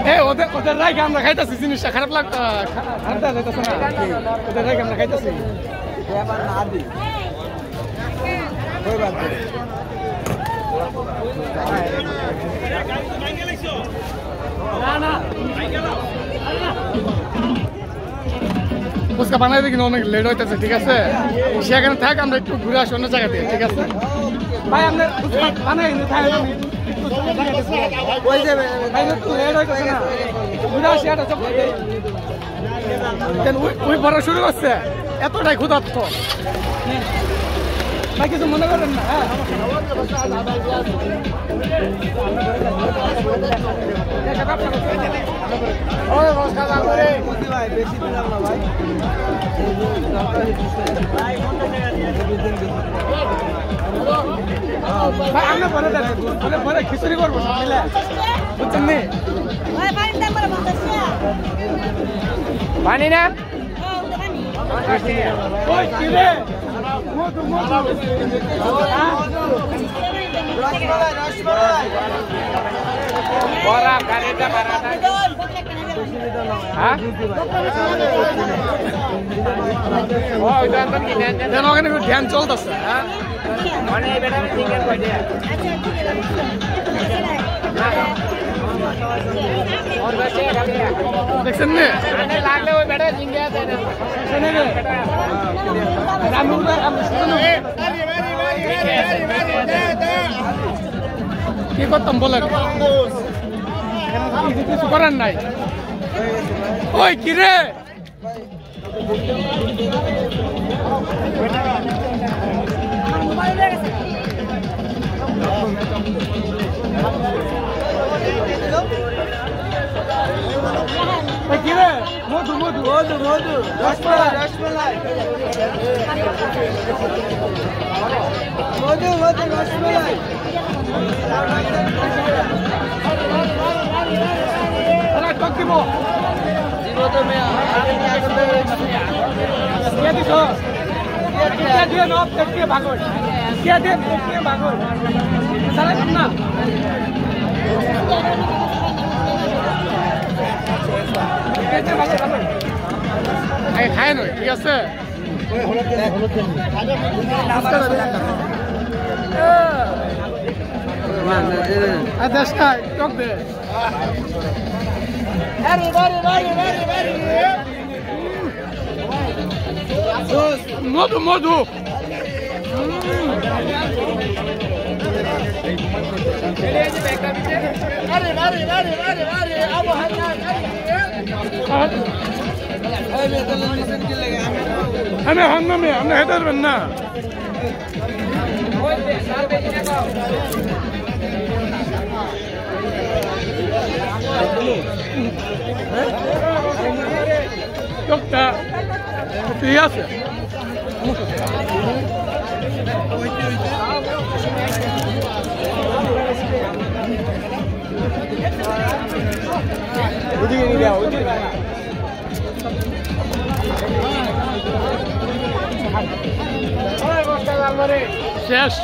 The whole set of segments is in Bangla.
হ্যাঁ ওদের রাইকে আমরা খাইতেছি জিনিসটা খারাপ লাগতো খারাপ যাইতেছে না ওদের রাইকে আমরা খাইতেছি ফুচকা বানাইতে কিন্তু অনেক লেট হইতেছে ঠিক আছে সেখানে থাক আমরা একটু ঘুরে আসি অন্য জায়গা থেকে ঠিক আছে ভাই আমরা ফুচকা বানাই শুরু করছে এতটাই ক্ষুধার্ত ভাই কিছু মনে করেন না ভাই আমরা পরে খিচুড়ি করবো সব মিলে বুঝছেন নি পানি না ধ্যান চলতেছে দেখছেন লাগলে ওই বেটা কি করতাম বলেন কিছু করার নাই ওই কি রে কি রে মধু মধু মধু মধু রসমালাই রসমালাই মধু মধু রসমালাই খায় নয় ঠিক আছে টক দে মধু মধু আমি হাঙ্গামে আপনি হেঁটে আসবেন না টকটা ঠিক আছে শেষ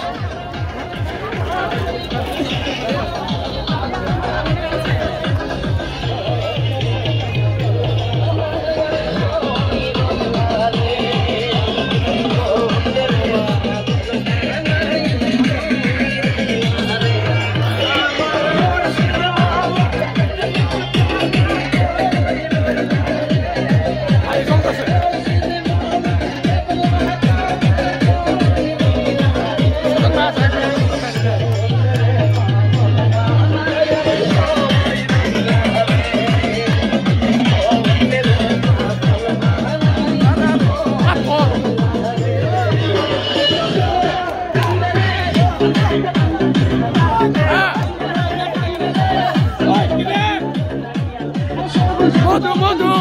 মধু মধু